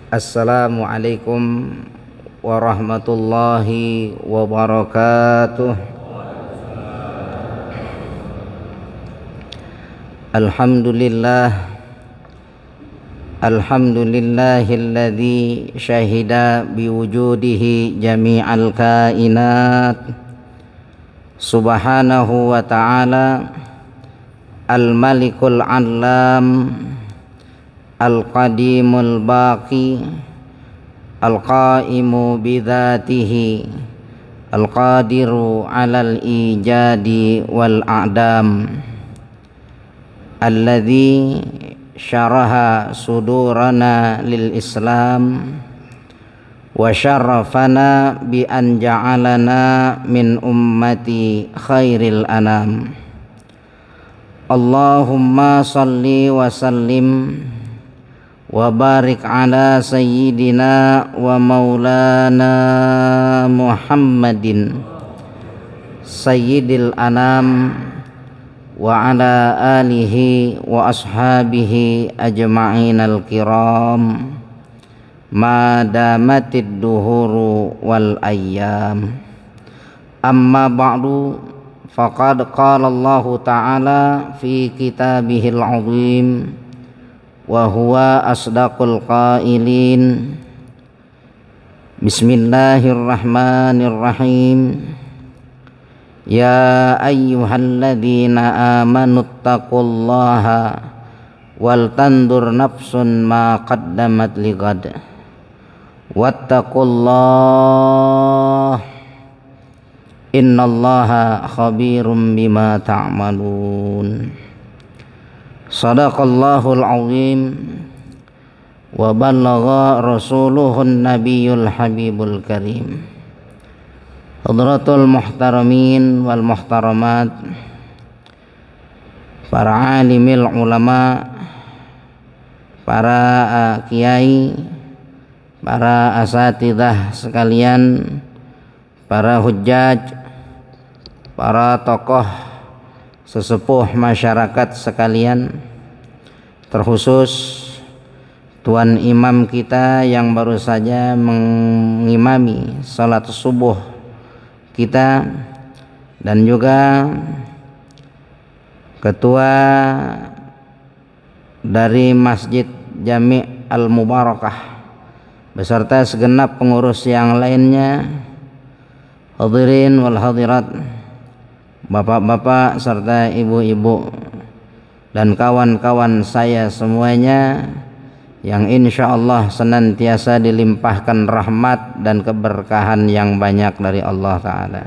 Assalamualaikum warahmatullahi wabarakatuh. Alhamdulillahilladzi syahida biwujudihi jami'al kainat subhanahu wa ta'ala al-malikul allam al-qadimul baqi al-qaimu bidhatihi al-qadiru alal ijadi wal a'dam alladhi syaraha sudurana lil islam wa syarrafana bi an ja'alana min ummati khairil anam. Allahumma salli wa sallim wa barik ala sayyidina wa maulana Muhammadin sayyidil anam wa ala alihi wa ashabihi ajma'inal kiram ma damatid duhuru wal ayyam. Amma ba'du, faqad qala Allah ta'ala fi kitabihil azim wa huwa asdaqul qailin. Bismillahirrahmanirrahim. Ya ayyuhalladzina amanuttaqullaha wal tandur nafsun ma qaddamat ligad wattaqullah innallaha khabirum bima ta'malun. Sadaqallahul azim wa ballagha rasuluhun nabiyul habibul karim. Hadratul muhtaramin wal muhtaramat, para alimil ulama, para kiai, para asatidzah sekalian, para hujjaj, para tokoh sesepuh masyarakat sekalian, terkhusus Tuan Imam kita yang baru saja mengimami salat subuh kita, dan juga ketua dari Masjid Jami' Al-Mubarakah beserta segenap pengurus yang lainnya, hadirin wal hadirat, bapak-bapak serta ibu-ibu dan kawan-kawan saya semuanya yang insyaallah senantiasa dilimpahkan rahmat dan keberkahan yang banyak dari Allah Ta'ala.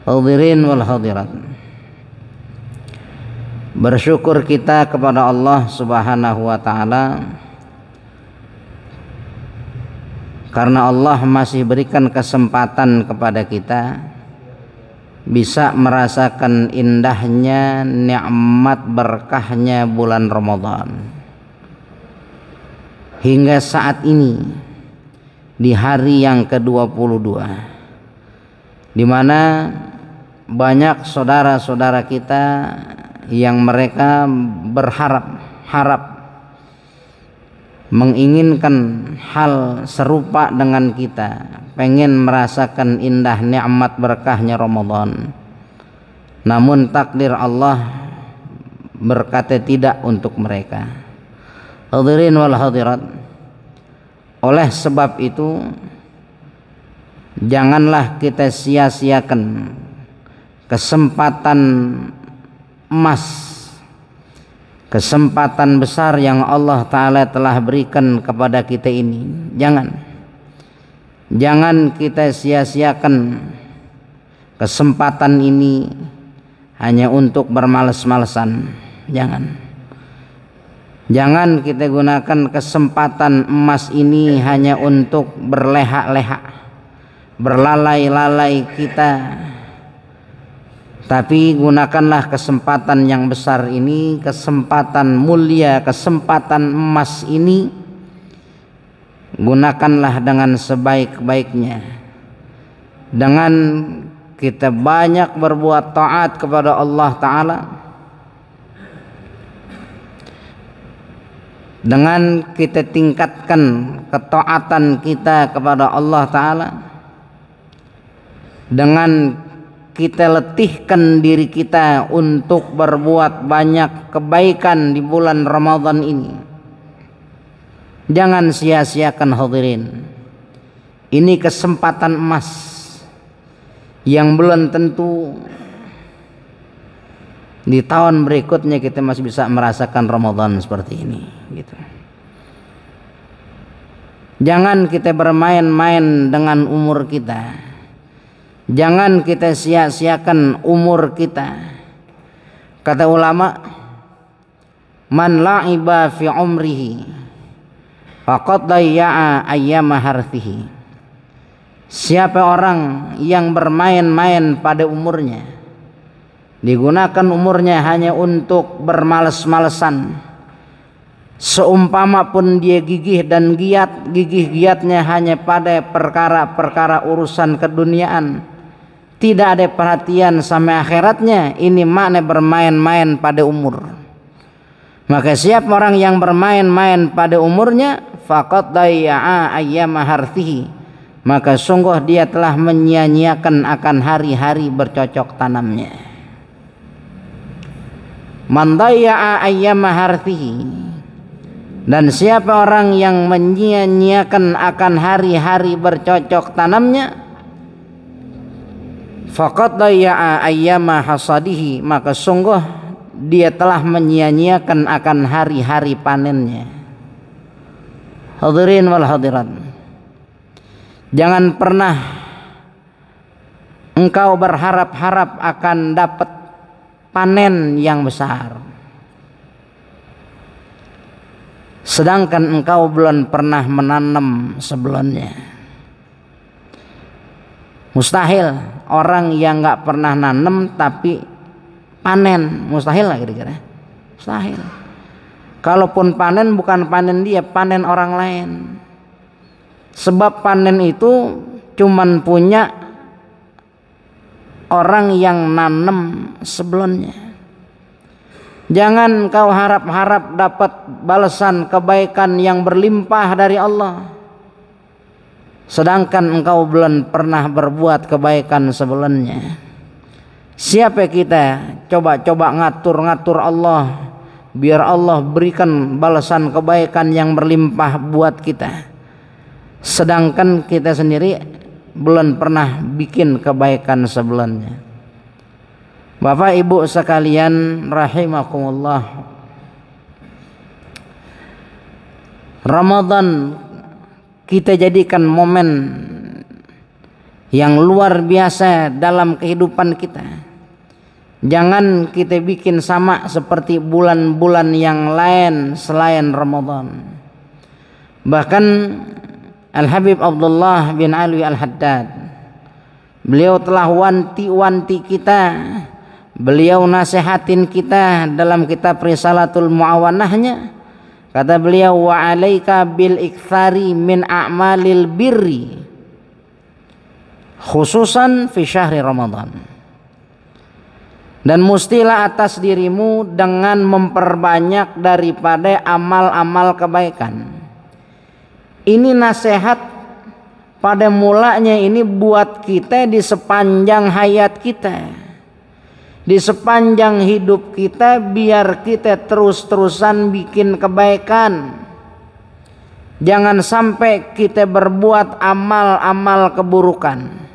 Hadirin wal hadirat, bersyukur kita kepada Allah Subhanahu wa Ta'ala karena Allah masih berikan kesempatan kepada kita bisa merasakan indahnya nikmat berkahnya bulan Ramadan. Hingga saat ini di hari yang ke-22, di mana banyak saudara-saudara kita yang mereka harap menginginkan hal serupa dengan kita, pengen merasakan indah nikmat berkahnya Ramadan, namun takdir Allah berkata tidak untuk mereka. Hadirin wal hadirat, oleh sebab itu janganlah kita sia-siakan kesempatan emas, kesempatan besar yang Allah Ta'ala telah berikan kepada kita ini. Jangan kita sia-siakan kesempatan ini hanya untuk bermalas-malasan. Jangan kita gunakan kesempatan emas ini hanya untuk berleha-leha, berlalai-lalai kita, tapi gunakanlah kesempatan yang besar ini, kesempatan mulia, kesempatan emas ini, gunakanlah dengan sebaik-baiknya, dengan kita banyak berbuat taat kepada Allah Ta'ala, dengan kita tingkatkan ketaatan kita kepada Allah Ta'ala, dengan kita letihkan diri kita untuk berbuat banyak kebaikan di bulan Ramadan ini. Jangan sia-siakan hadirin. Ini kesempatan emas yang belum tentu di tahun berikutnya kita masih bisa merasakan Ramadan seperti ini gitu. Jangan kita bermain-main dengan umur kita. Jangan kita sia-siakan umur kita. Kata ulama, man la'iba fi umrihi faqad dayya'a ayyama harthihi. Siapa orang yang bermain-main pada umurnya, digunakan umurnya hanya untuk bermalas-malesan, seumpama pun dia gigih dan giat, gigih giatnya hanya pada perkara-perkara urusan keduniaan, tidak ada perhatian sama akhiratnya, ini makna bermain-main pada umur. Maka siapa orang yang bermain-main pada umurnya, faqad dayya'a ayyama harthihi, maka sungguh dia telah menyia-nyiakan akan hari-hari bercocok tanamnya. Man dayya'a ayyama harthihi, dan siapa orang yang menyia-nyiakan akan hari-hari bercocok tanamnya, faqad dayya'a ayyama hasadihi, maka sungguh dia telah menyia-nyiakan akan hari-hari panennya. Hadirin wal hadirat, jangan pernah engkau berharap-harap akan dapat panen yang besar, sedangkan engkau belum pernah menanam sebelumnya. Mustahil orang yang nggak pernah nanam tapi panen, mustahil lah kira-kira. Mustahil. Kalaupun panen, bukan panen dia, panen orang lain. Sebab panen itu cuman punya orang yang nanam sebelumnya. Jangan kau harap-harap dapat balasan kebaikan yang berlimpah dari Allah, sedangkan engkau belum pernah berbuat kebaikan sebelumnya. Siapa kita coba-coba ngatur-ngatur Allah biar Allah berikan balasan kebaikan yang berlimpah buat kita, sedangkan kita sendiri belum pernah bikin kebaikan sebelumnya. Bapak Ibu sekalian rahimakumullah, Ramadan kita jadikan momen yang luar biasa dalam kehidupan kita. Jangan kita bikin sama seperti bulan-bulan yang lain selain Ramadan. Bahkan Al-Habib Abdullah bin Alwi Al-Haddad, beliau telah wanti-wanti kita, beliau nasihatin kita dalam kitab Risalatul Muawanahnya. Kata beliau, wa alaika bil iktsari min a'malil birri khususan fi syahri Ramadan. Dan mustilah atas dirimu dengan memperbanyak daripada amal-amal kebaikan. Ini nasihat pada mulanya ini buat kita di sepanjang hayat kita, di sepanjang hidup kita, biar kita terus-terusan bikin kebaikan. Jangan sampai kita berbuat amal-amal keburukan.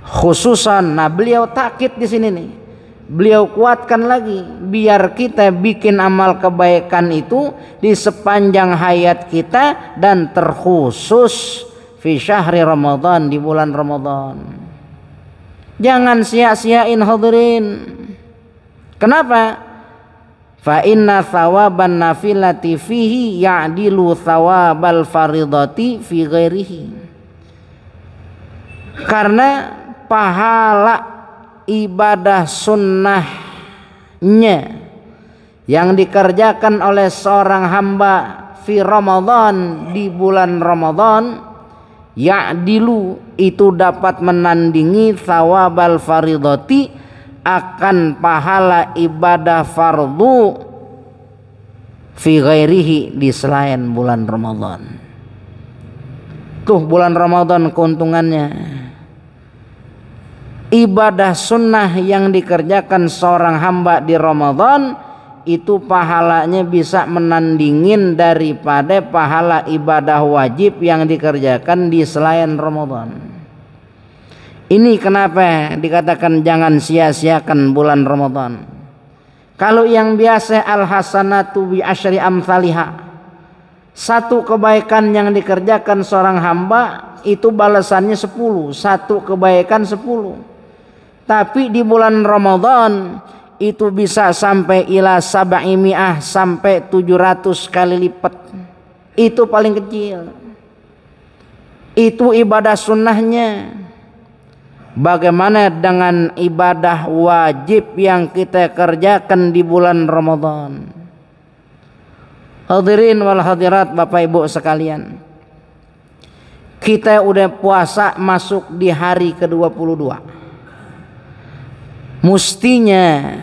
Khususan, nah beliau takkid di sini nih, beliau kuatkan lagi, biar kita bikin amal kebaikan itu di sepanjang hayat kita dan terkhusus fi syahri Ramadan, di bulan Ramadan. Jangan sia-siain hadirin. Kenapa? Fa inna thawaban nafilati fihi ya'dilu thawabal faridati fi ghairihi. Karena pahala ibadah sunnahnya yang dikerjakan oleh seorang hamba fi Ramadan, di bulan Ramadan, ya'dilu, itu dapat menandingi thawabal faridati, akan pahala ibadah fardu fi ghairihi, di selain bulan Ramadan. Tuh bulan Ramadan keuntungannya. Ibadah sunnah yang dikerjakan seorang hamba di Ramadan itu pahalanya bisa menandingin daripada pahala ibadah wajib yang dikerjakan di selain Ramadan. Ini kenapa dikatakan jangan sia-siakan bulan Ramadan. Kalau yang biasa al-hasanatu bi asyri amsalihha, satu kebaikan yang dikerjakan seorang hamba itu balasannya 10, satu kebaikan 10. Tapi di bulan Ramadan itu bisa sampai ila sab'imi'ah, sampai 700 kali lipat. Itu paling kecil. Itu ibadah sunnahnya. Bagaimana dengan ibadah wajib yang kita kerjakan di bulan Ramadan? Hadirin wal hadirat, Bapak Ibu sekalian, kita udah puasa masuk di hari ke-22. Mestinya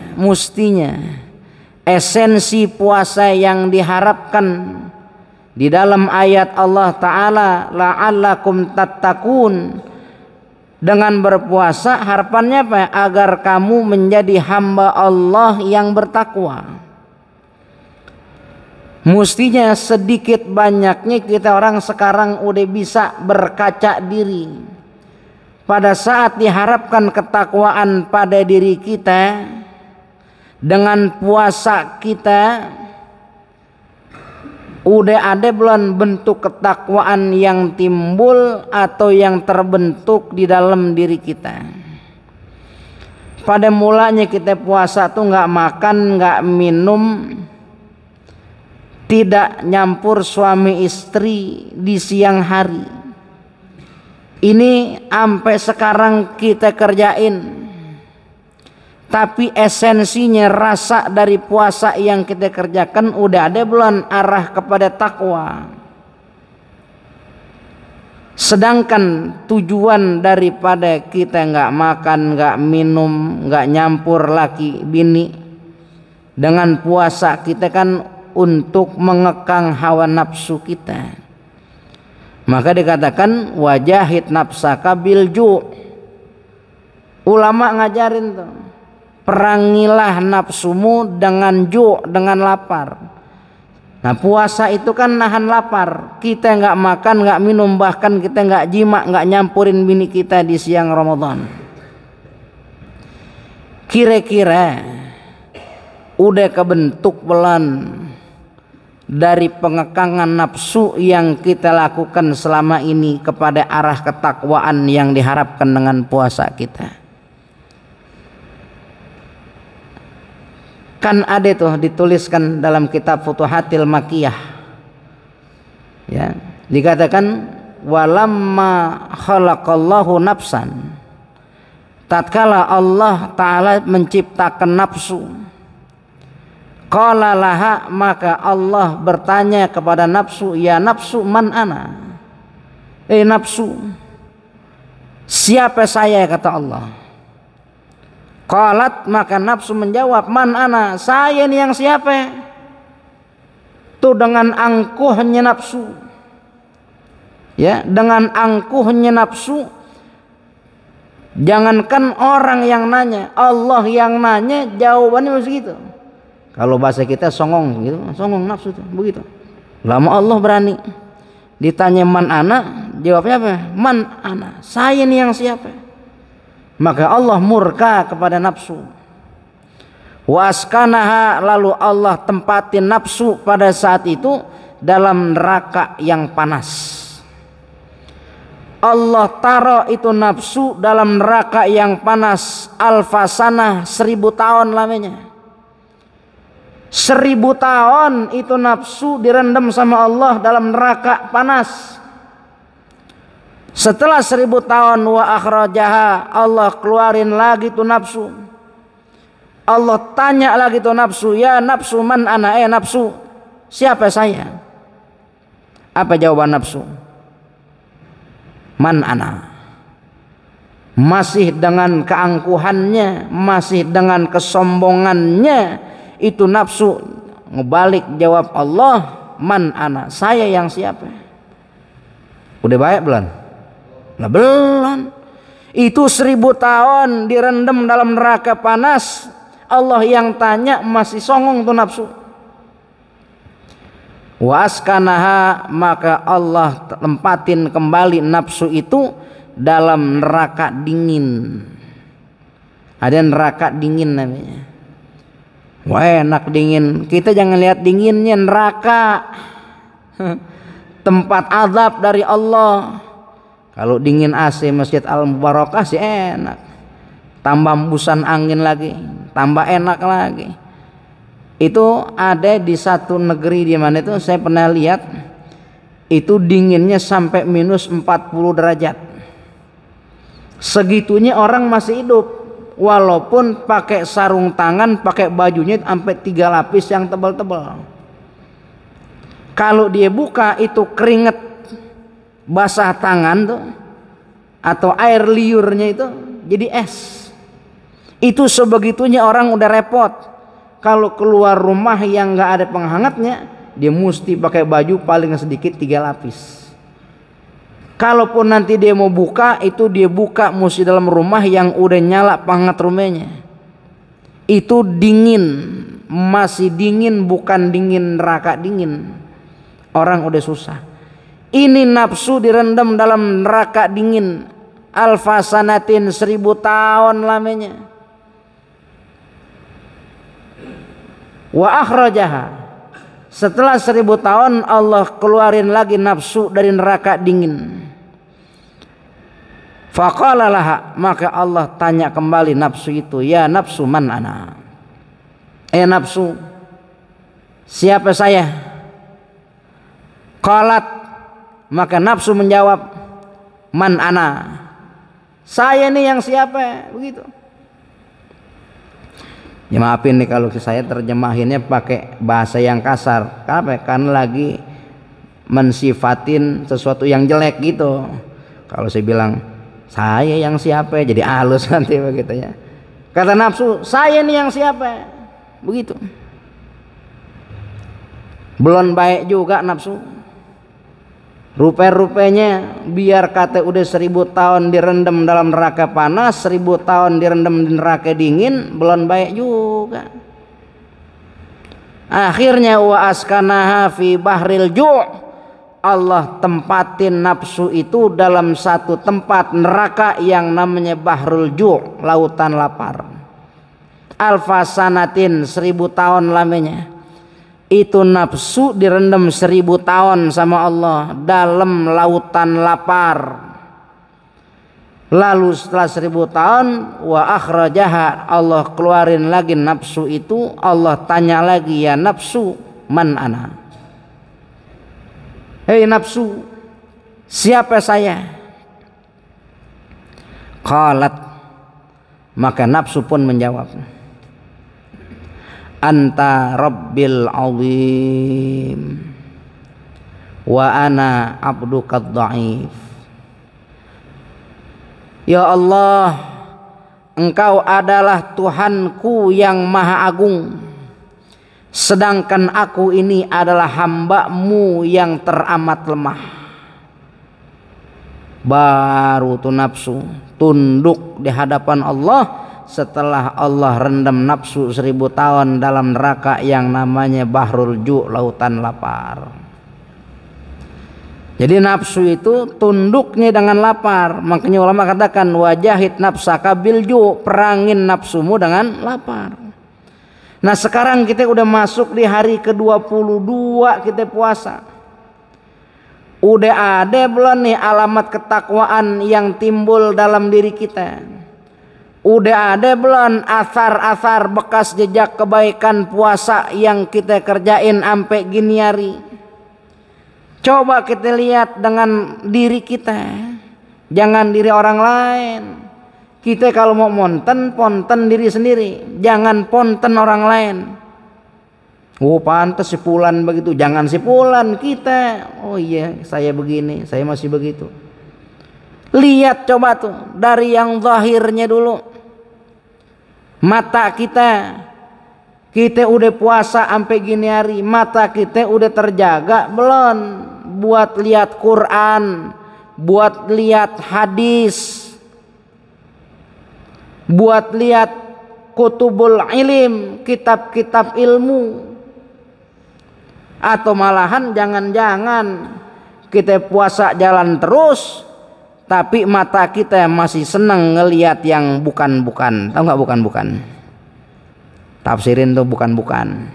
esensi puasa yang diharapkan di dalam ayat Allah Ta'ala, la'allakum tattaqun, dengan berpuasa harapannya apa? Agar kamu menjadi hamba Allah yang bertakwa. Mestinya sedikit banyaknya kita orang sekarang udah bisa berkaca diri. Pada saat diharapkan ketakwaan pada diri kita, dengan puasa kita udah ada belum bentuk ketakwaan yang timbul atau yang terbentuk di dalam diri kita. Pada mulanya kita puasa tuh nggak makan, nggak minum, tidak nyampur suami istri di siang hari. Ini sampai sekarang kita kerjain. Tapi esensinya, rasa dari puasa yang kita kerjakan udah ada belum arah kepada takwa. Sedangkan tujuan daripada kita nggak makan, nggak minum, nggak nyampur laki bini dengan puasa kita kan untuk mengekang hawa nafsu kita. Maka dikatakan wajahid nafsaka bil ju'. Ulama ngajarin tuh, perangilah nafsumu dengan ju', dengan lapar. Nah puasa itu kan nahan lapar. Kita nggak makan, nggak minum, bahkan kita nggak jima, nggak nyampurin bini kita di siang Ramadan. Kira-kira udah kebentuk pelan dari pengekangan nafsu yang kita lakukan selama ini kepada arah ketakwaan yang diharapkan dengan puasa kita. Kan ada tuh dituliskan dalam kitab Futuhatil Makkiyah, ya, dikatakan walamma khalaqallahu nafsan, tatkala Allah Ta'ala menciptakan nafsu, qala laha, maka Allah bertanya kepada nafsu, ya nafsu man ana, nafsu, siapa saya, kata Allah. Qalat, maka nafsu menjawab, man ana, saya ini yang siapa. Tuh dengan angkuhnya nafsu, ya, dengan angkuhnya nafsu. Jangankan orang yang nanya, Allah yang nanya, jawabannya begitu. Kalau bahasa kita songong gitu, songong nafsu tuh begitu. Lama Allah berani ditanya man ana, jawabnya apa? Man ana, saya ini yang siapa. Maka Allah murka kepada nafsu. Waskanaha, lalu Allah tempatin nafsu pada saat itu dalam neraka yang panas. Allah taruh itu nafsu dalam neraka yang panas alfasanah, 1000 tahun lamanya. 1000 tahun itu nafsu direndam sama Allah dalam neraka panas. Setelah 1000 tahun wa akhrajaha, Allah keluarin lagi tuh nafsu. Allah tanya lagi tuh nafsu, ya nafsu man ana, nafsu, siapa saya? Apa jawaban nafsu? Man ana. Masih dengan keangkuhannya, masih dengan kesombongannya, itu nafsu ngebalik jawab Allah, man ana, saya yang siapa. Udah baik belum? Lah belum. Itu 1000 tahun direndam dalam neraka panas, Allah yang tanya, masih songong tuh nafsu. Wa askanaha, maka Allah tempatin kembali nafsu itu dalam neraka dingin. Ada neraka dingin namanya. Wah, enak dingin. Kita jangan lihat dinginnya, neraka tempat azab dari Allah. Kalau dingin AC Masjid Al-Mubarakah sih enak. Tambah hembusan angin lagi, tambah enak lagi. Itu ada di satu negeri di mana itu saya pernah lihat, itu dinginnya sampai minus 40 derajat. Segitunya orang masih hidup, walaupun pakai sarung tangan, pakai bajunya sampai 3 lapis yang tebal-tebal. Kalau dia buka itu keringet basah tangan tuh, atau air liurnya itu jadi es. Itu sebegitunya orang udah repot. Kalau keluar rumah yang nggak ada penghangatnya, dia mesti pakai baju paling sedikit 3 lapis. Kalaupun nanti dia mau buka, itu dia buka mesti dalam rumah yang udah nyala penghangat rumahnya. Itu dingin, masih dingin, bukan dingin neraka dingin. Orang udah susah. Ini nafsu direndam dalam neraka dingin. Alfasanatin 1000 tahun lamanya. Wa akhrajaha, setelah 1000 tahun Allah keluarin lagi nafsu dari neraka dingin. Faqala laha, maka Allah tanya kembali nafsu itu, ya nafsu man ana, nafsu, siapa saya? Qalat, maka nafsu menjawab, man ana, saya nih yang siapa, begitu. Ya maafin nih kalau saya terjemahinnya pakai bahasa yang kasar. Kenapa? Karena lagi mensifatin sesuatu yang jelek gitu. Kalau saya bilang saya yang siapa, jadi halus nanti begitu ya. Kata nafsu, saya nih yang siapa, begitu. Belum baik juga nafsu. Rupa-rupanya biar kata udah 1000 tahun direndam dalam neraka panas, 1000 tahun direndam di neraka dingin, belum baik juga. Akhirnya wa askanaha fi bahril ju', Allah tempatin nafsu itu dalam satu tempat neraka yang namanya bahrul ju', lautan lapar. Alfasanatin 1000 tahun lamanya. Itu nafsu direndam 1000 tahun sama Allah dalam lautan lapar. Lalu setelah 1000 tahun, wa akhrajaha, Allah keluarin lagi nafsu itu. Allah tanya lagi, ya nafsu man ana, hei nafsu, siapa saya? Qalat, maka nafsu pun menjawab, anta rabbil azim wa ana abduka dhaif. Ya Allah, engkau adalah Tuhanku yang maha agung, sedangkan aku ini adalah hamba-Mu yang teramat lemah. Baru tuh nafsu tunduk di hadapan Allah setelah Allah rendam nafsu 1000 tahun dalam neraka yang namanya bahrul ju', lautan lapar. Jadi nafsu itu tunduknya dengan lapar. Makanya ulama katakan wajahid nafsaka bil ju', perangin nafsumu dengan lapar. Nah sekarang kita udah masuk di hari ke-22 kita puasa. Udah ada belum nih alamat ketakwaan yang timbul dalam diri kita? Udah ada belum asar-asar bekas jejak kebaikan puasa yang kita kerjain sampai gini hari? Coba kita lihat dengan diri kita, jangan diri orang lain. Kita kalau mau ponten diri sendiri, jangan ponten orang lain. Oh pantas si Fulan begitu, jangan si Fulan kita. Oh iya saya begini, saya masih begitu. Lihat coba tuh dari yang zahirnya dulu. Mata kita Kita udah puasa sampai gini hari, mata kita udah terjaga belum buat lihat Quran, buat lihat hadis, buat lihat kutubul ilim, kitab-kitab ilmu? Atau malahan jangan-jangan kita puasa jalan terus tapi mata kita masih senang ngelihat yang bukan-bukan. Tahu nggak bukan-bukan? Tafsirin tuh bukan-bukan.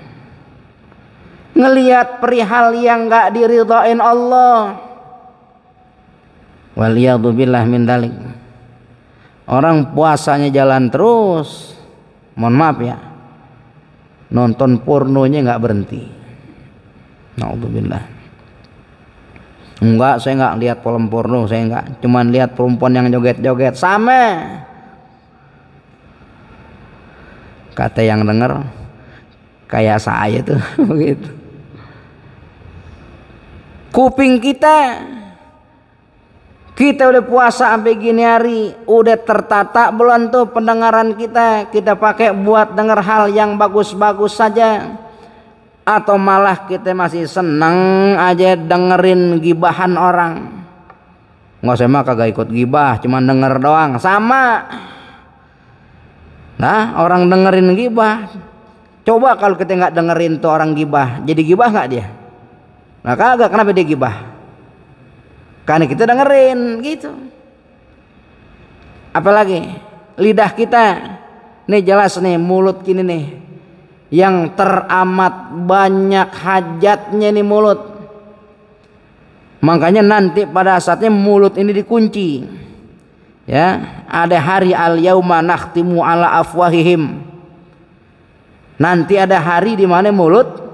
Ngelihat perihal yang nggak diridhain Allah. Waliyadzubillah min dalik. Orang puasanya jalan terus, mohon maaf ya, nonton pornonya nggak berhenti. Naudzubillah. Enggak, saya nggak lihat film porno, saya nggak, cuman lihat perempuan yang joget-joget. Sama kata yang denger kayak saya tuh begitu. Kuping kita udah puasa sampai gini hari, udah tertata belum tuh pendengaran kita? Kita pakai buat denger hal yang bagus-bagus saja, atau malah kita masih seneng aja dengerin gibahan orang? Nggak, saya mah kagak ikut gibah, cuman denger doang. Sama. Nah, orang dengerin gibah, coba kalau kita nggak dengerin tuh orang gibah, jadi gibah nggak dia? Nah kagak. Kenapa dia gibah? Karena kita dengerin gitu. Apalagi lidah kita nih, jelas nih mulut gini nih, yang teramat banyak hajatnya nih mulut. Makanya nanti pada saatnya mulut ini dikunci. Ya, ada hari al-yauma nakhtimu ala afwahihim. Nanti ada hari di mana mulut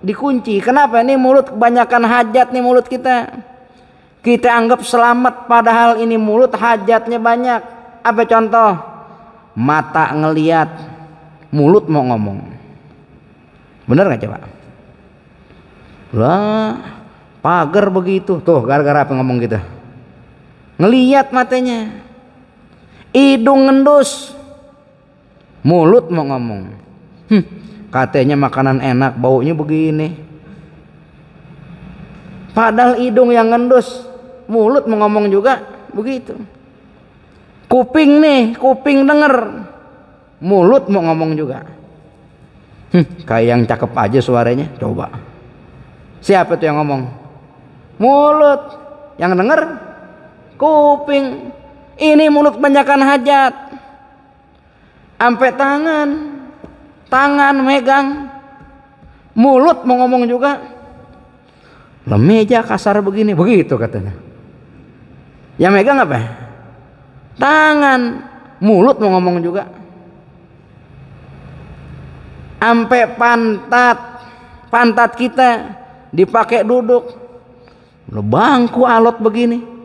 dikunci. Kenapa? Ini mulut kebanyakan hajat nih mulut kita. Kita anggap selamat, padahal ini mulut hajatnya banyak. Apa contoh? Mata ngeliat, mulut mau ngomong. Bener nggak coba? Lah, pagar begitu. Tuh gara-gara apa ngomong gitu? Ngeliat matanya. Hidung ngendus, mulut mau ngomong. Katanya makanan enak, baunya begini. Padahal hidung yang ngendus, mulut mau ngomong juga begitu. Kuping nih, kuping denger, mulut mau ngomong juga. Kayak yang cakep aja suaranya, coba. Siapa tuh yang ngomong? Mulut. Yang denger kuping. Ini mulut kebanyakan hajat. Sampai tangan megang, mulut mau ngomong juga. Meja kasar begini, begitu katanya. Yang megang apa? Tangan, mulut mau ngomong juga. Sampai pantat kita dipakai duduk. Bangku alot begini.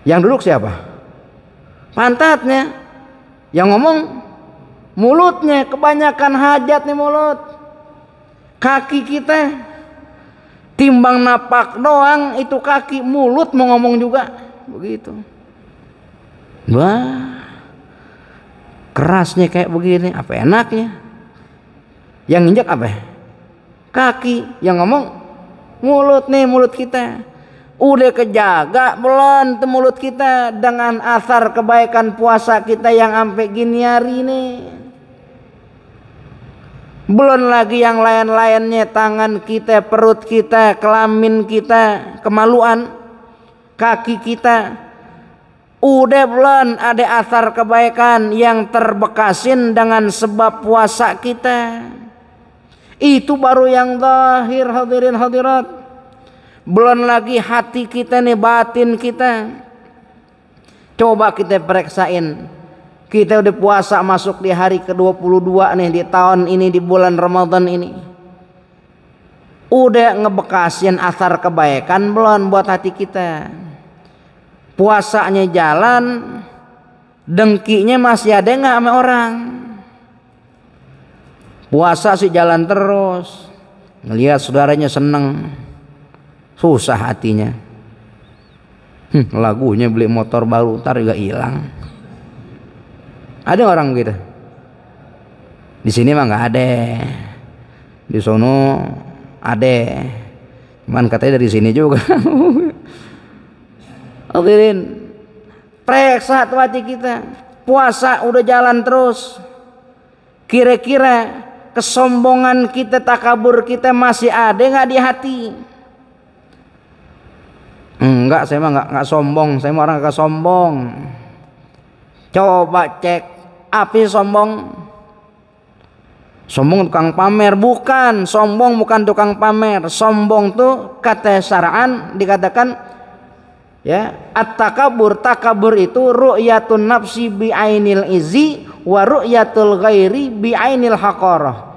Yang duduk siapa? Pantatnya. Yang ngomong mulutnya, kebanyakan hajat nih mulut. Kaki kita timbang napak doang itu kaki, mulut mau ngomong juga begitu. Wah, kerasnya kayak begini, apa enaknya? Yang injak apa? Kaki. Yang ngomong mulut nih, mulut kita. Udah kejaga belum tuh mulut kita dengan asar kebaikan puasa kita yang sampai gini hari ini? Belum lagi yang lain-lainnya, tangan kita, perut kita, kelamin kita, kemaluan, kaki kita. Udah belum ada asar kebaikan yang terbekasin dengan sebab puasa kita? Itu baru yang zahir, hadirin hadirat. Belum lagi hati kita nih, batin kita. Coba kita periksain. Kita udah puasa masuk di hari ke-22 nih di tahun ini, di bulan Ramadan ini. Udah ngebekasin asar kebaikan belum buat hati kita? Puasanya jalan, dengkinya masih ada nggak sama orang? Puasa sih jalan terus, ngelihat saudaranya seneng, susah hatinya. Lagunya beli motor baru, ntar juga hilang. Ada orang begitu? Di sini mah nggak ada, di sono ada, cuman katanya dari sini juga. Hadirin, periksa tuh hati kita. Puasa udah jalan terus, kira-kira kesombongan kita, takabur kita masih ada nggak di hati? Enggak, saya mah nggak sombong, saya mah orang nggak sombong. Coba cek, apa sombong? Sombong tukang pamer? Bukan, sombong bukan tukang pamer. Sombong tuh kata syara'an dikatakan ya, at-takabur, takabur itu ru'yatun nafsi bi'ainil izi wa ru'yatul ghairi bi'ainil haqarah.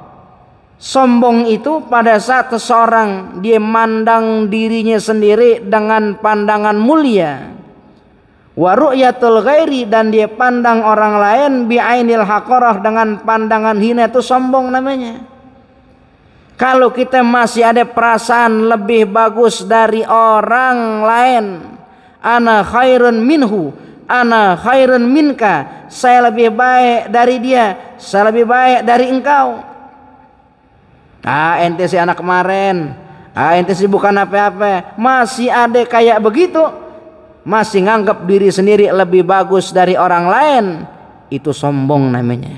Sombong itu pada saat seseorang dia mandang dirinya sendiri dengan pandangan mulia, wa ru'yatul ghairi, dan dia pandang orang lain bi'ainil haqarah, dengan pandangan hina, itu sombong namanya. Kalau kita masih ada perasaan lebih bagus dari orang lain, ana khairun minhu, ana khairun minka, saya lebih baik dari dia, saya lebih baik dari engkau. Ente si anak kemarin, ente si bukan apa-apa, masih ada kayak begitu, masih nganggap diri sendiri lebih bagus dari orang lain, itu sombong namanya.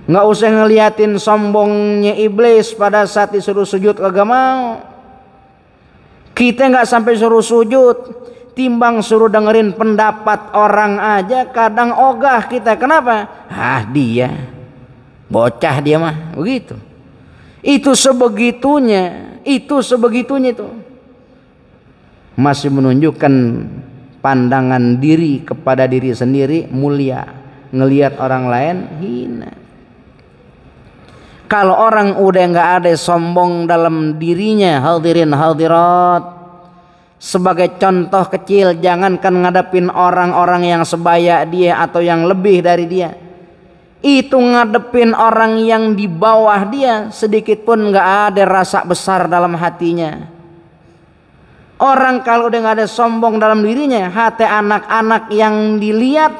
Nggak usah ngeliatin sombongnya iblis pada saat disuruh sujud kagak mau. Kita nggak sampai suruh sujud, timbang suruh dengerin pendapat orang aja kadang ogah kita. Kenapa? Dia bocah, dia mah begitu. Itu sebegitunya, itu masih menunjukkan pandangan diri kepada diri sendiri mulia, ngelihat orang lain hina. Kalau orang udah nggak ada sombong dalam dirinya, hadirin hadirat, sebagai contoh kecil, jangankan ngadepin orang-orang yang sebaya dia atau yang lebih dari dia, itu ngadepin orang yang di bawah dia, sedikit pun nggak ada rasa besar dalam hatinya. Orang kalau udah nggak ada sombong dalam dirinya, hati anak-anak yang dilihat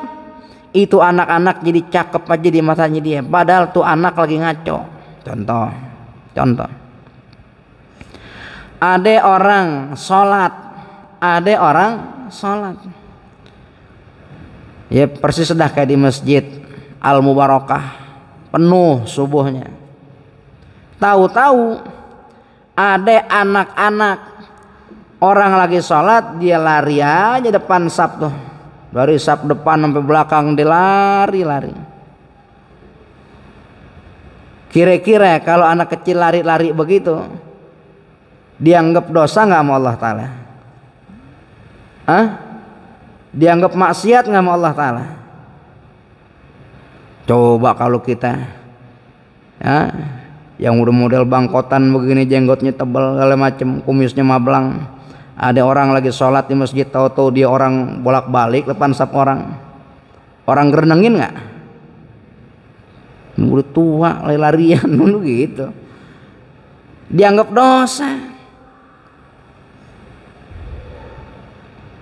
itu anak-anak jadi cakep aja di matanya dia, padahal tuh anak lagi ngaco. Contoh, ada orang sholat, ya persis sudah kayak di masjid Al Mubarakah, penuh subuhnya. Tahu-tahu ada anak-anak, orang lagi sholat dia lari aja depan saf tuh, dari saf depan sampai belakang dia lari. Kira-kira kalau anak kecil lari-lari begitu, dianggap dosa nggak sama Allah Ta'ala? Dianggap maksiat nggak sama Allah Ta'ala? Coba kalau kita yang udah model bangkotan begini, jenggotnya tebal segala macem, kumisnya mablang, ada orang lagi sholat di masjid, tahu-tahu dia orang bolak-balik depan saf orang gerenengin nggak? Udah tua larian dulu gitu, dianggap dosa.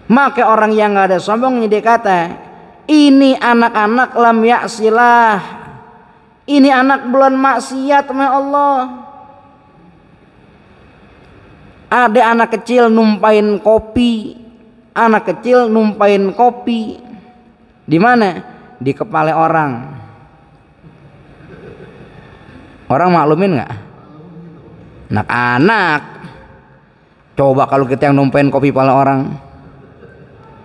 Maka orang yang nggak ada sombongnya dia kata, ini anak-anak lam ya'silah, ini anak belum maksiat sama Allah. Ada anak kecil numpain kopi, di mana? Di kepala orang. Orang maklumin nggak? Anak-anak. Coba kalau kita yang numpain kopi pala orang,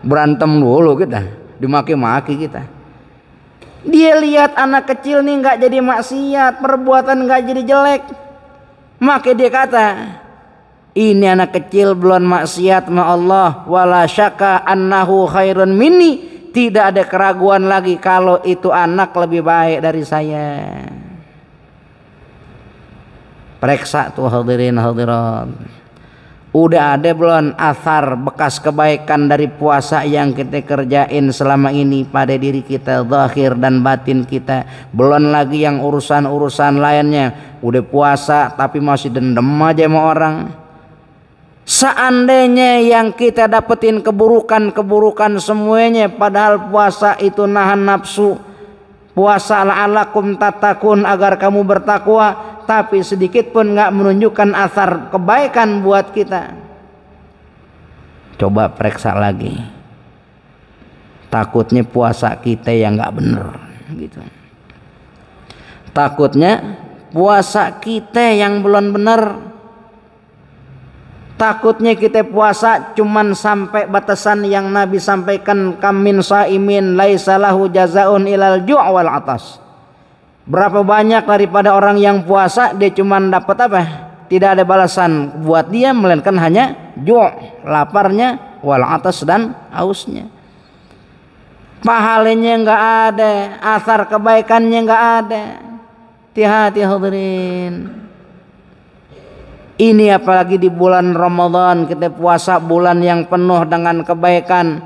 berantem dulu kita, dimaki-maki kita. Dia lihat anak kecil nih nggak jadi maksiat, perbuatan nggak jadi jelek, maka dia kata, ini anak kecil belum maksiat ma Allah, wala syaka annahu khairun minni, tidak ada keraguan lagi kalau itu anak lebih baik dari saya. Periksa tuh hadirin hadirat, udah ada belum asar bekas kebaikan dari puasa yang kita kerjain selama ini pada diri kita, zahir dan batin kita? Belum lagi yang urusan-urusan lainnya, udah puasa tapi masih dendam aja sama orang. Seandainya yang kita dapetin keburukan semuanya, padahal puasa itu nahan nafsu, puasa la'allakum tattaqun agar kamu bertakwa, tapi sedikit pun nggak menunjukkan asar kebaikan buat kita. Coba periksa lagi, takutnya puasa kita yang nggak bener gitu. Takutnya puasa kita yang belum bener. Takutnya kita puasa cuman sampai batasan yang Nabi sampaikan, kam min shaimin laisa lahu jazaun ilal ju' wal atas. Berapa banyak daripada orang yang puasa dia cuman dapat apa? Tidak ada balasan buat dia melainkan hanya ju', laparnya, wal atas dan hausnya. Pahalanya enggak ada, asar kebaikannya enggak ada. Hati-hati hadirin. Ini apalagi di bulan Ramadan, kita puasa bulan yang penuh dengan kebaikan,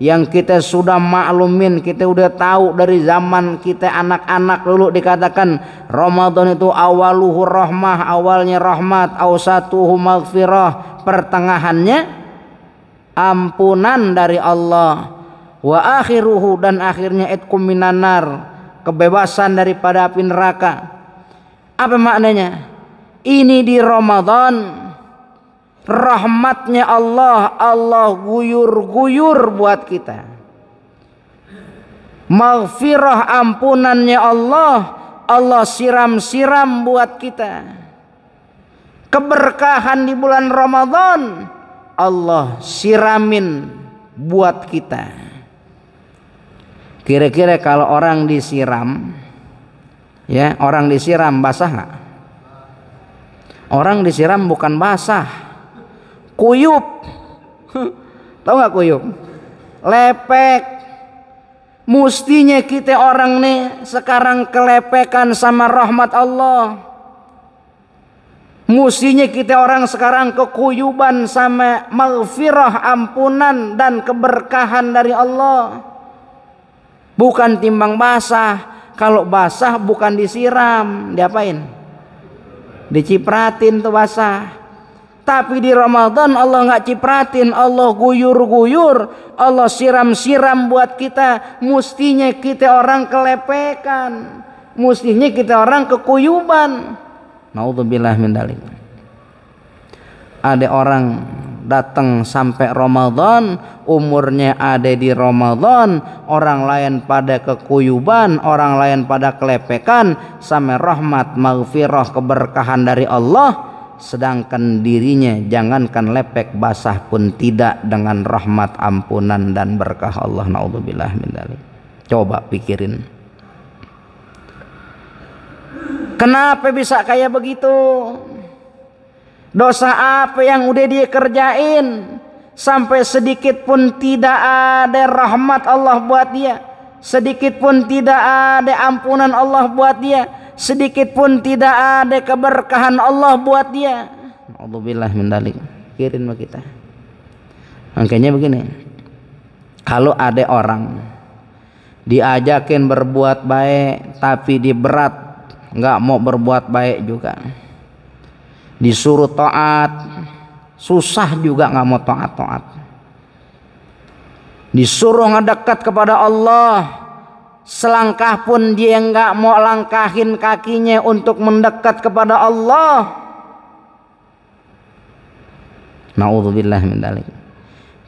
yang kita sudah maklumin, kita udah tahu dari zaman kita anak-anak dulu dikatakan Ramadan itu awaluhu rahmah, awalnya rahmat, awsatuhu maghfirah, pertengahannya ampunan dari Allah, wa akhiruhu dan akhirnya itqum minan nar, kebebasan daripada api neraka. Apa maknanya? Ini di Ramadan rahmatnya Allah guyur-guyur buat kita. Maghfirah ampunannya Allah siram-siram buat kita. Keberkahan di bulan Ramadan Allah siramin buat kita. Kira-kira kalau orang disiram, ya, orang disiram basah nggak? Orang disiram bukan basah, kuyup. Tahu nggak kuyup? Lepek. Mustinya kita orang nih sekarang kelepekan sama rahmat Allah. Mustinya kita orang sekarang kekuyuban sama maghfirah, ampunan dan keberkahan dari Allah. Bukan timbang basah. Kalau basah bukan disiram, diapain? Dicipratin tuh basah. Tapi di Ramadan Allah nggak cipratin, Allah guyur-guyur, Allah siram-siram buat kita. Mustinya kita orang kelepekan, mustinya kita orang kekuyuban. Naudzubillah min dzalik. Ada orang datang sampai Ramadan, umurnya ada di Ramadan, orang lain pada kekuyuban, orang lain pada kelepekan, sama rahmat, maghfirah, keberkahan dari Allah, sedangkan dirinya jangankan lepek, basah pun tidak dengan rahmat, ampunan dan berkah Allah. Naudzubillah min dzalik. Coba pikirin, kenapa bisa kayak begitu? Dosa apa yang udah dia kerjain sampai sedikit pun tidak ada rahmat Allah buat dia, sedikit pun tidak ada ampunan Allah buat dia, sedikit pun tidak ada keberkahan Allah buat dia. Alhamdulillah min dzalik. Pikirin kita. Makanya begini, kalau ada orang diajakin berbuat baik tapi diberat nggak mau berbuat baik juga, disuruh taat susah juga nggak mau taat, disuruh ngedekat kepada Allah selangkah pun dia nggak mau langkahin kakinya untuk mendekat kepada Allah. Naudzubillah min dzalik.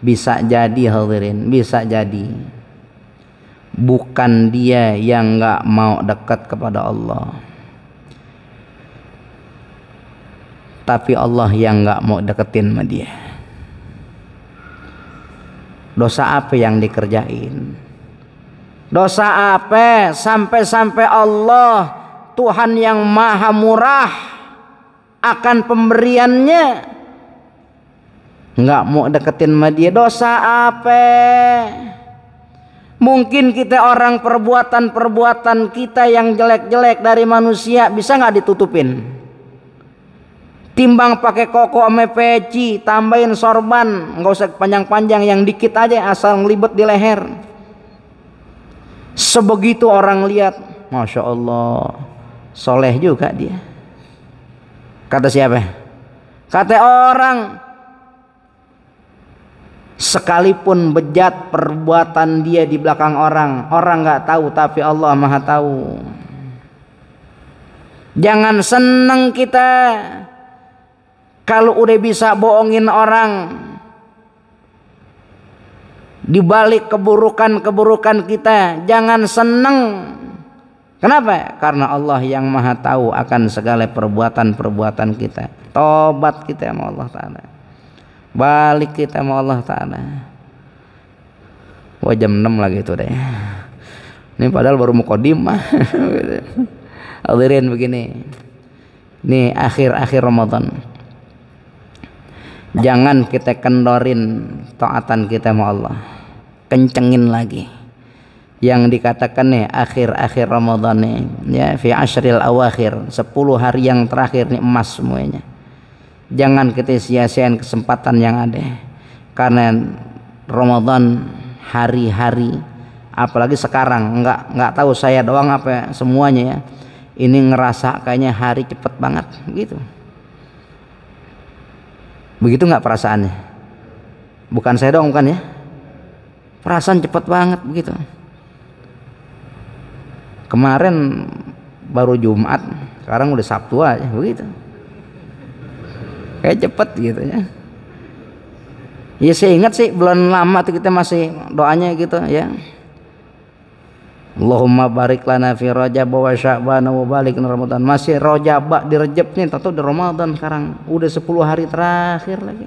Bisa jadi hadirin, bisa jadi bukan dia yang nggak mau dekat kepada Allah, tapi Allah yang nggak mau deketin sama dia. Dosa apa yang dikerjain? Dosa apa sampai-sampai Allah, Tuhan yang maha murah akan pemberiannya, nggak mau deketin sama dia? Dosa apa? Mungkin kita orang perbuatan kita yang jelek-jelek dari manusia bisa nggak ditutupin? Timbang pakai koko ame peci, tambahin sorban, nggak usah panjang-panjang, yang dikit aja asal ngelibet di leher. Sebegitu orang lihat, masya Allah, soleh juga dia. Kata siapa? Kata orang Sekalipun bejat perbuatan dia di belakang orang, orang nggak tahu tapi Allah Maha tahu. Jangan senang kita kalau udah bisa bohongin orang di balik keburukan-keburukan kita. Jangan senang. Kenapa? Karena Allah yang Maha tahu akan segala perbuatan-perbuatan kita. Tobat kita sama Allah Ta'ala, balik kita sama Allah Ta'ala. Wah, jam 6 lagi itu deh. Ini padahal baru muqaddimah. Hadirin begini, ini akhir-akhir Ramadan, jangan kita kendorin taatan kita sama Allah, kencengin lagi. Yang dikatakan nih akhir-akhir Ramadan nih, ya, fi ashril awakhir, 10 hari yang terakhir nih emas semuanya. Jangan kita sia-siain kesempatan yang ada, karena Ramadan hari-hari, apalagi sekarang nggak tahu saya doang apa semuanya ya, ini ngerasa kayaknya hari cepet banget gitu. Begitu nggak perasaannya? Bukan saya doang bukan ya, perasaan cepet banget begitu. Kemarin baru Jumat, sekarang udah Sabtu aja begitu. Kayak cepet gitu ya. Ya saya ingat sih bulan lama tuh kita masih doanya gitu ya. Allahumma barik lana fi Rajab wa Sya'ban wa balik Ramadan. Masih Rajab di Rajab nih, tahu di Ramadan sekarang udah 10 hari terakhir lagi.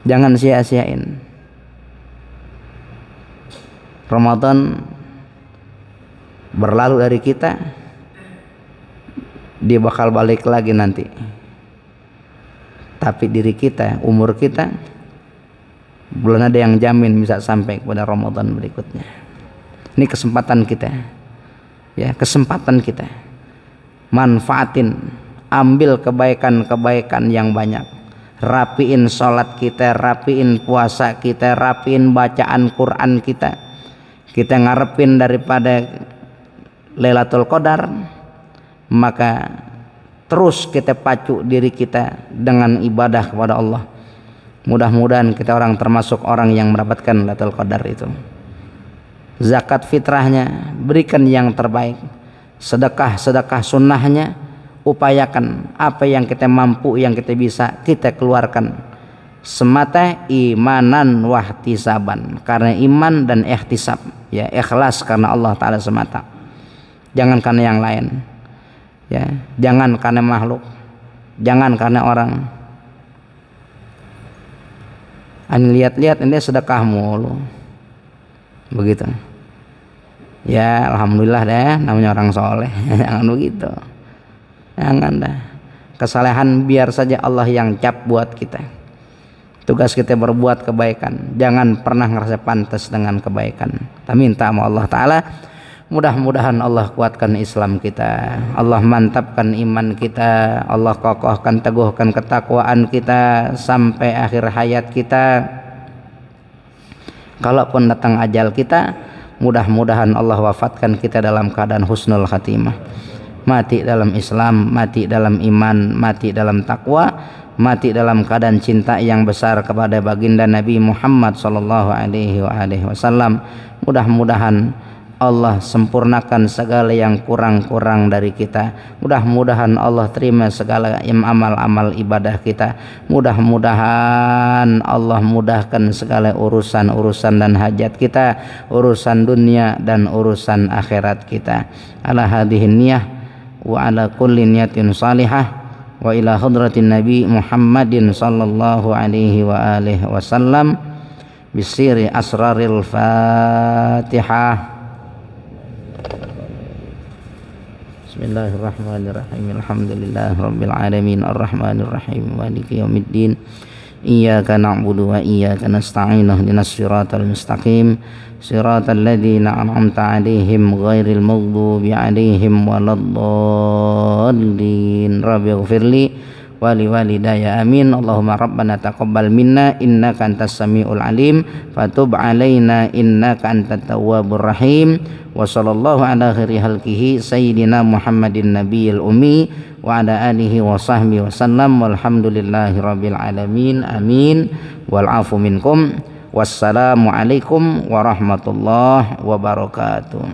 Jangan sia-siain. Ramadan berlalu dari kita, dia bakal balik lagi nanti. Tapi diri kita, umur kita, belum ada yang jamin bisa sampai kepada Ramadan berikutnya. Ini kesempatan kita, ya, kesempatan kita. Manfaatin, ambil kebaikan-kebaikan yang banyak. Rapiin sholat kita, rapiin puasa kita, rapiin bacaan Quran kita. Kita ngarepin daripada Lailatul Qadar, maka terus kita pacu diri kita dengan ibadah kepada Allah. Mudah-mudahan kita orang termasuk orang yang mendapatkan Lailatul Qadar itu. Zakat fitrahnya berikan yang terbaik. Sedekah sunnahnya upayakan apa yang kita mampu, yang kita bisa kita keluarkan. Semata imanan wahtisaban, karena iman dan ihtisab, ya, ikhlas karena Allah Ta'ala semata. Jangan karena yang lain, ya, jangan karena makhluk, jangan karena orang. Ani lihat-lihat ini sedekah mulu begitu ya, alhamdulillah deh, namanya orang soleh. Jangan begitu, jangan dah. Kesalehan biar saja Allah yang cap buat kita. Tugas kita berbuat kebaikan, jangan pernah ngerasa pantas dengan kebaikan. Kita minta sama Allah Ta'ala, mudah-mudahan Allah kuatkan Islam kita, Allah mantapkan iman kita, Allah kokohkan, teguhkan ketakwaan kita sampai akhir hayat kita. Kalaupun datang ajal kita, mudah-mudahan Allah wafatkan kita dalam keadaan husnul khatimah, mati dalam Islam, mati dalam iman, mati dalam takwa, mati dalam keadaan cinta yang besar kepada baginda Nabi Muhammad sallallahu alaihi wasallam. Mudah-mudahan Allah sempurnakan segala yang kurang-kurang dari kita. Mudah-mudahan Allah terima segala amal-amal ibadah kita. Mudah-mudahan Allah mudahkan segala urusan-urusan dan hajat kita, urusan dunia dan urusan akhirat kita. Ala hadhihin niyah wa ala kulli niyatin salihah wa ila hadratin Nabi Muhammadin sallallahu alaihi wa alihi wasallam bisiri asraril Fatihah. Bismillahirrahmanirrahim. Alhamdulillahi rabbil alamin arrahmanir rahim maliki yaumiddin. Iyyaka na'budu wa iyyaka nasta'in ihdinas siratal mustaqim siratal ladzina an'amta 'alaihim ghairil maghdubi 'alaihim waladdallin. Rabbighfirli wa liwalidayya amin. Allahumma rabbana taqabbal minna innaka antas samiul alim fatub alaina innaka antat tawwabur rahim. Wa sallallahu ala khairi halqihi sayyidina Muhammadin nabiyil ummi wa ala alihi wa sahbihi wasallam walhamdulillahi rabbil alamin amin wal afu minkum. Wassalamu alaikum warahmatullahi wabarakatuh.